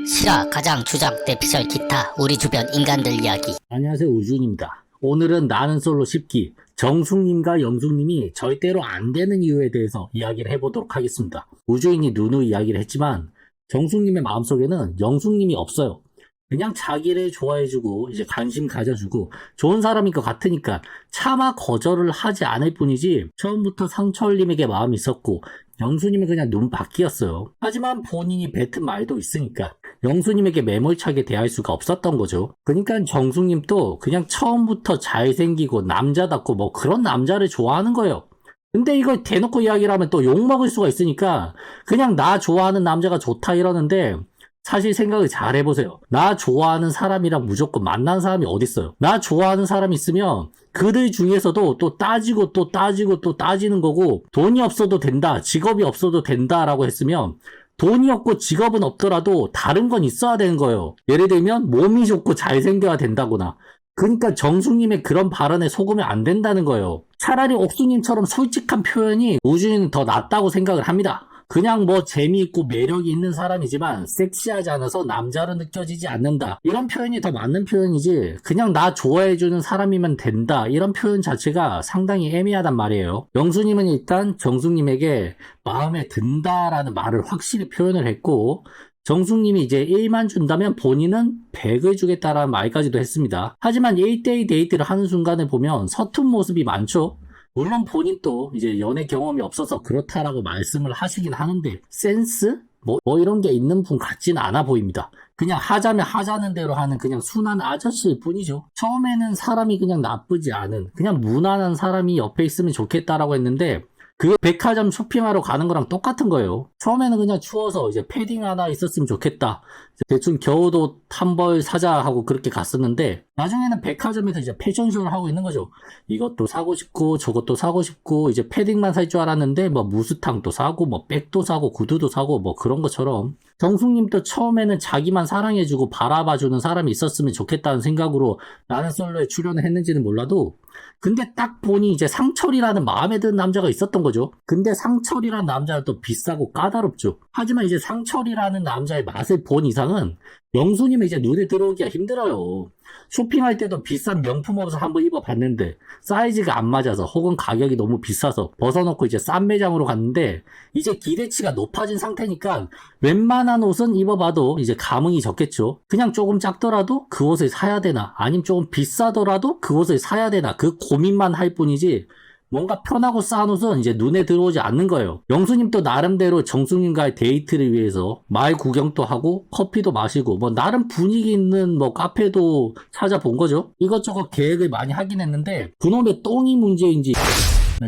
실화, 가장, 주장, 대피셜, 기타, 우리 주변 인간들 이야기. 안녕하세요, 우준입니다. 오늘은 나는 솔로 10기 정숙님과 영숙님이 절대로 안 되는 이유에 대해서 이야기를 해보도록 하겠습니다. 우주인이 누누 이야기를 했지만 정숙님의 마음속에는 영숙님이 없어요. 그냥 자기를 좋아해주고 이제 관심 가져주고 좋은 사람인 것 같으니까 차마 거절을 하지 않을 뿐이지, 처음부터 상철님에게 마음이 있었고 영수님은 그냥 눈밖이었어요. 하지만 본인이 뱉은 말도 있으니까 영수님에게 매몰차게 대할 수가 없었던 거죠. 그러니까 정숙님도 그냥 처음부터 잘생기고 남자답고 뭐 그런 남자를 좋아하는 거예요. 근데 이걸 대놓고 이야기를 하면 또 욕먹을 수가 있으니까 그냥 나 좋아하는 남자가 좋다 이러는데, 사실 생각을 잘 해보세요. 나 좋아하는 사람이랑 무조건 만난 사람이 어딨어요. 나 좋아하는 사람이 있으면 그들 중에서도 또 따지고 또 따지고 또 따지는 거고, 돈이 없어도 된다, 직업이 없어도 된다라고 했으면 돈이 없고 직업은 없더라도 다른 건 있어야 되는 거예요. 예를 들면 몸이 좋고 잘생겨야 된다거나. 그러니까 정숙님의 그런 발언에 속으면 안 된다는 거예요. 차라리 옥수님처럼 솔직한 표현이 우주인은 더 낫다고 생각을 합니다. 그냥 뭐 재미있고 매력이 있는 사람이지만 섹시하지 않아서 남자로 느껴지지 않는다, 이런 표현이 더 맞는 표현이지, 그냥 나 좋아해주는 사람이면 된다 이런 표현 자체가 상당히 애매하단 말이에요. 영수님은 일단 정숙님에게 마음에 든다라는 말을 확실히 표현을 했고, 정숙님이 이제 1만 준다면 본인은 100을 주겠다라는 말까지도 했습니다. 하지만 1대1 데이트를 하는 순간을 보면 서툰 모습이 많죠. 물론 본인도 이제 연애 경험이 없어서 그렇다라고 말씀을 하시긴 하는데, 센스? 뭐 이런 게 있는 분 같지는 않아 보입니다. 그냥 하자면 하자는 대로 하는 그냥 순한 아저씨일 뿐이죠. 처음에는 사람이 그냥 나쁘지 않은 그냥 무난한 사람이 옆에 있으면 좋겠다라고 했는데, 그게 백화점 쇼핑하러 가는 거랑 똑같은 거예요. 처음에는 그냥 추워서 이제 패딩 하나 있었으면 좋겠다, 대충 겨울옷 한 벌 사자 하고 그렇게 갔었는데, 나중에는 백화점에서 이제 패션쇼를 하고 있는 거죠. 이것도 사고 싶고 저것도 사고 싶고, 이제 패딩만 살 줄 알았는데 뭐 무스탕도 사고 뭐 백도 사고 구두도 사고 뭐 그런 것처럼, 정숙님도 처음에는 자기만 사랑해주고 바라봐주는 사람이 있었으면 좋겠다는 생각으로 나는 솔로에 출연을 했는지는 몰라도, 근데 딱 보니 이제 상철이라는 마음에 드는 남자가 있었던 거죠. 근데 상철이라는 남자는 또 비싸고 까다롭죠. 하지만 이제 상철이라는 남자의 맛을 본 이상은 영수님은 이제 눈에 들어오기가 힘들어요. 쇼핑할 때도 비싼 명품 옷을 한번 입어봤는데 사이즈가 안 맞아서, 혹은 가격이 너무 비싸서 벗어놓고 이제 싼 매장으로 갔는데, 이제 기대치가 높아진 상태니까 웬만한 옷은 입어봐도 이제 감흥이 적겠죠. 그냥 조금 작더라도 그 옷을 사야 되나, 아니면 조금 비싸더라도 그 옷을 사야 되나, 그 고민만 할 뿐이지 뭔가 편하고 싼 옷은 이제 눈에 들어오지 않는 거예요. 영수님도 나름대로 정숙님과의 데이트를 위해서 마을 구경도 하고 커피도 마시고 뭐 나름 분위기 있는 뭐 카페도 찾아본 거죠. 이것저것 계획을 많이 하긴 했는데 그놈의 똥이 문제인지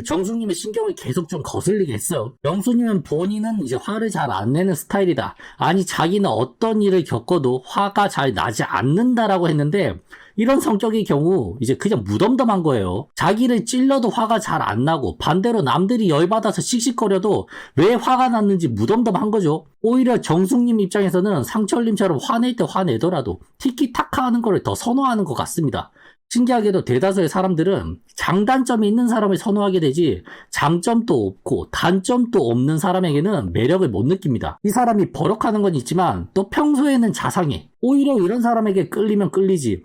정숙님의 신경을 계속 좀 거슬리게 했어요. 영수님은 본인은 이제 화를 잘 안 내는 스타일이다, 아니 자기는 어떤 일을 겪어도 화가 잘 나지 않는다라고 했는데, 이런 성격의 경우 이제 그냥 무덤덤한 거예요. 자기를 찔러도 화가 잘 안 나고, 반대로 남들이 열받아서 씩씩거려도 왜 화가 났는지 무덤덤한 거죠. 오히려 정숙님 입장에서는 상철님처럼 화낼 때 화내더라도 티키타카 하는 거를 더 선호하는 것 같습니다. 신기하게도 대다수의 사람들은 장단점이 있는 사람을 선호하게 되지, 장점도 없고 단점도 없는 사람에게는 매력을 못 느낍니다. 이 사람이 버럭하는 건 있지만 또 평소에는 자상해. 오히려 이런 사람에게 끌리면 끌리지,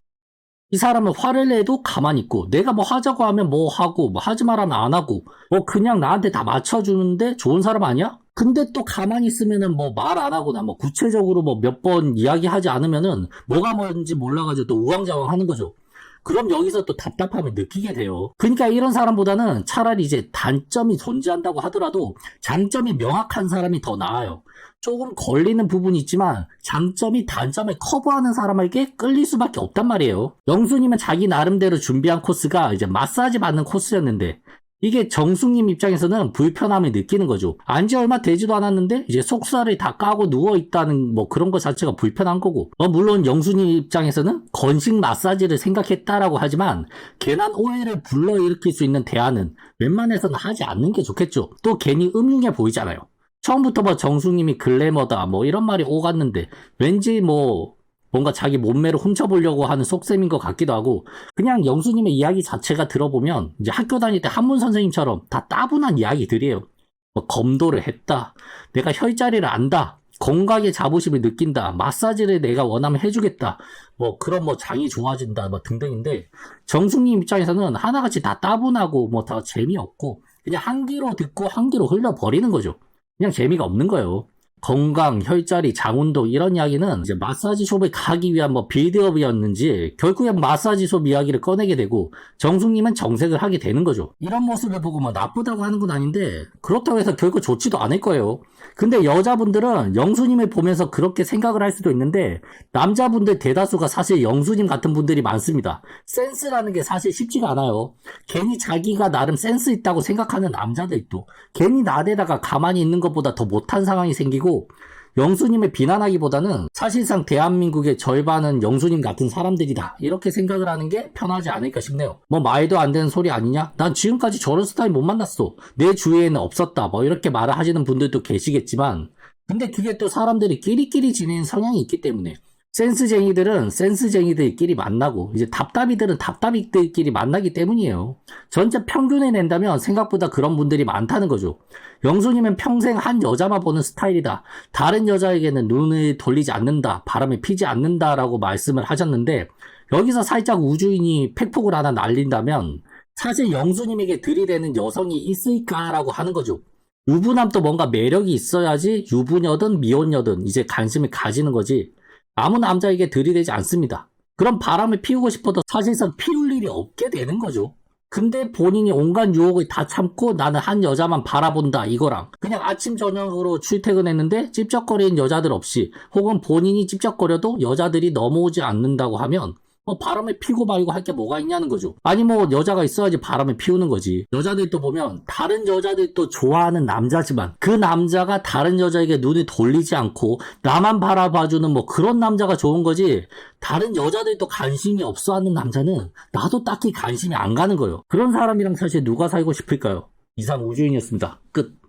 이 사람은 화를 내도 가만히 있고, 내가 뭐 하자고 하면 뭐 하고, 뭐 하지 말라면 안 하고, 뭐 그냥 나한테 다 맞춰주는데 좋은 사람 아니야? 근데 또 가만히 있으면은 뭐 말 안 하거나 뭐 구체적으로 뭐 몇 번 이야기하지 않으면은 뭐가 뭔지 몰라가지고 또 우왕좌왕 하는 거죠. 그럼 여기서 또 답답함을 느끼게 돼요. 그러니까 이런 사람보다는 차라리 이제 단점이 존재한다고 하더라도 장점이 명확한 사람이 더 나아요. 조금 걸리는 부분이 있지만 장점이 단점을 커버하는 사람에게 끌릴 수밖에 없단 말이에요. 영수님은 자기 나름대로 준비한 코스가 이제 마사지 받는 코스였는데, 이게 정숙님 입장에서는 불편함을 느끼는 거죠. 안지 얼마 되지도 않았는데 이제 속살을 다 까고 누워있다는 뭐 그런 것 자체가 불편한 거고, 물론 영수님 입장에서는 건식 마사지를 생각했다라고 하지만 괜한 오해를 불러일으킬 수 있는 대화는 웬만해서는 하지 않는 게 좋겠죠. 또 괜히 음흉해 보이잖아요. 처음부터 뭐 정숙님이 글래머다 뭐 이런 말이 오갔는데 왠지 뭐 뭔가 자기 몸매를 훔쳐보려고 하는 속셈인 것 같기도 하고, 그냥 영수님의 이야기 자체가 들어보면 이제 학교 다닐 때 한문 선생님처럼 다 따분한 이야기들이에요. 뭐 검도를 했다, 내가 혈자리를 안다, 건강에 자부심을 느낀다. 마사지를 내가 원하면 해주겠다. 뭐 그런 뭐 장이 좋아진다. 뭐 등등인데 정숙님 입장에서는 하나같이 다 따분하고 뭐 다 재미없고 그냥 한 귀로 듣고 한 귀로 흘려버리는 거죠. 그냥 재미가 없는 거예요. 건강, 혈자리, 장운동 이런 이야기는 이제 마사지숍에 가기 위한 뭐 빌드업이었는지 결국엔 마사지숍 이야기를 꺼내게 되고 정숙님은 정색을 하게 되는 거죠. 이런 모습을 보고 뭐 나쁘다고 하는 건 아닌데 그렇다고 해서 결국 좋지도 않을 거예요. 근데 여자분들은 영수님을 보면서 그렇게 생각을 할 수도 있는데 남자분들 대다수가 사실 영수님 같은 분들이 많습니다. 센스라는 게 사실 쉽지가 않아요. 괜히 자기가 나름 센스 있다고 생각하는 남자들도 괜히 나대다가 가만히 있는 것보다 더 못한 상황이 생기고 영수님을 비난하기보다는 사실상 대한민국의 절반은 영수님 같은 사람들이다 이렇게 생각을 하는 게 편하지 않을까 싶네요. 뭐 말도 안 되는 소리 아니냐? 난 지금까지 저런 스타일 못 만났어. 내 주위에는 없었다. 뭐 이렇게 말을 하시는 분들도 계시겠지만 근데 그게 또 사람들이 끼리끼리 지내는 성향이 있기 때문에 센스쟁이들은 센스쟁이들끼리 만나고 이제 답답이들은 답답이들끼리 만나기 때문이에요. 전체 평균을 낸다면 생각보다 그런 분들이 많다는 거죠. 영수님은 평생 한 여자만 보는 스타일이다. 다른 여자에게는 눈을 돌리지 않는다. 바람을 피지 않는다라고 말씀을 하셨는데 여기서 살짝 우주인이 팩폭을 하나 날린다면 사실 영수님에게 들이대는 여성이 있을까라고 하는 거죠. 유부남도 뭔가 매력이 있어야지 유부녀든 미혼녀든 이제 관심을 가지는 거지 아무 남자에게 들이대지 않습니다. 그럼 바람을 피우고 싶어도 사실상 피울 일이 없게 되는 거죠. 근데 본인이 온갖 유혹을 다 참고 나는 한 여자만 바라본다 이거랑 그냥 아침 저녁으로 출퇴근했는데 찝쩍거리는 여자들 없이 혹은 본인이 찝쩍거려도 여자들이 넘어오지 않는다고 하면 뭐 바람을 피고 말고 할 게 뭐가 있냐는 거죠. 아니 뭐 여자가 있어야지 바람을 피우는 거지. 여자들도 보면 다른 여자들도 좋아하는 남자지만 그 남자가 다른 여자에게 눈을 돌리지 않고 나만 바라봐주는 뭐 그런 남자가 좋은 거지 다른 여자들도 관심이 없어 하는 남자는 나도 딱히 관심이 안 가는 거예요. 그런 사람이랑 사실 누가 살고 싶을까요? 이상 우주인이었습니다. 끝.